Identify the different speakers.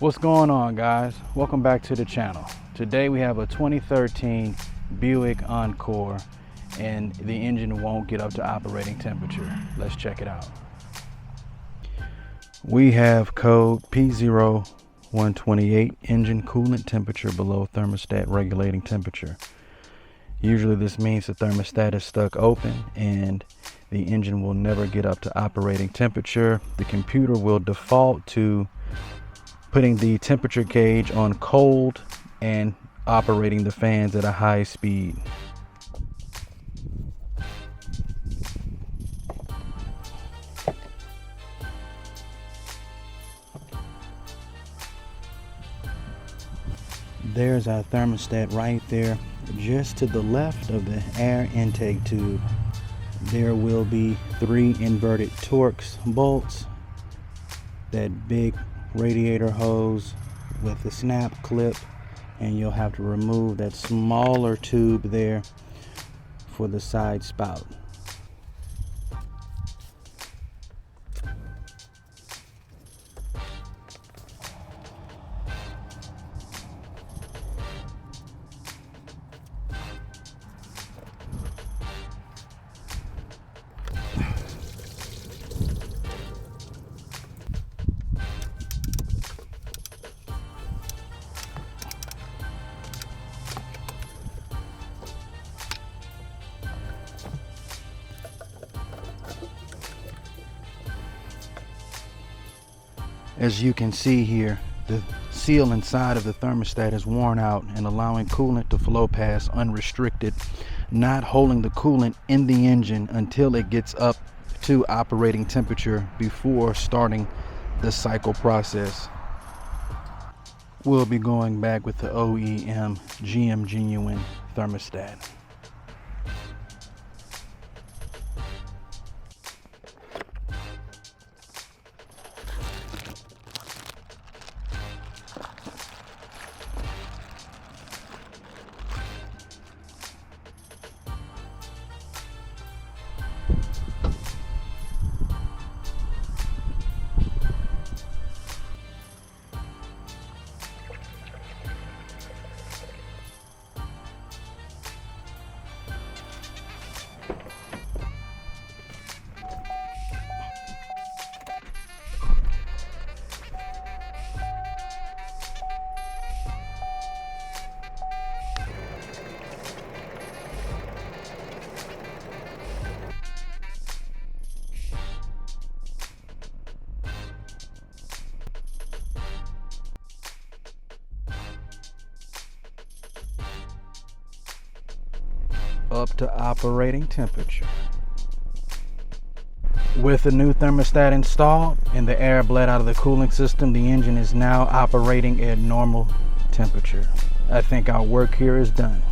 Speaker 1: What's going on, guys? Welcome back to the channel. Today we have a 2013 Buick Encore and the engine won't get up to operating temperature. Let's check it out. We have code P0128, engine coolant temperature below thermostat regulating temperature. Usually this means the thermostat is stuck open and the engine will never get up to operating temperature. The computer will default to putting the temperature gauge on cold and operating the fans at a high speed. There's our thermostat right there. Just to the left of the air intake tube, there will be 3 inverted Torx bolts, that big radiator hose with the snap clip, and you'll have to remove that smaller tube there for the side spout. As you can see here, the seal inside of the thermostat is worn out and allowing coolant to flow past unrestricted, not holding the coolant in the engine until it gets up to operating temperature before starting the cycle process. We'll be going back with the OEM GM Genuine thermostat. Up to operating temperature. With the new thermostat installed and the air bled out of the cooling system, the engine is now operating at normal temperature. I think our work here is done.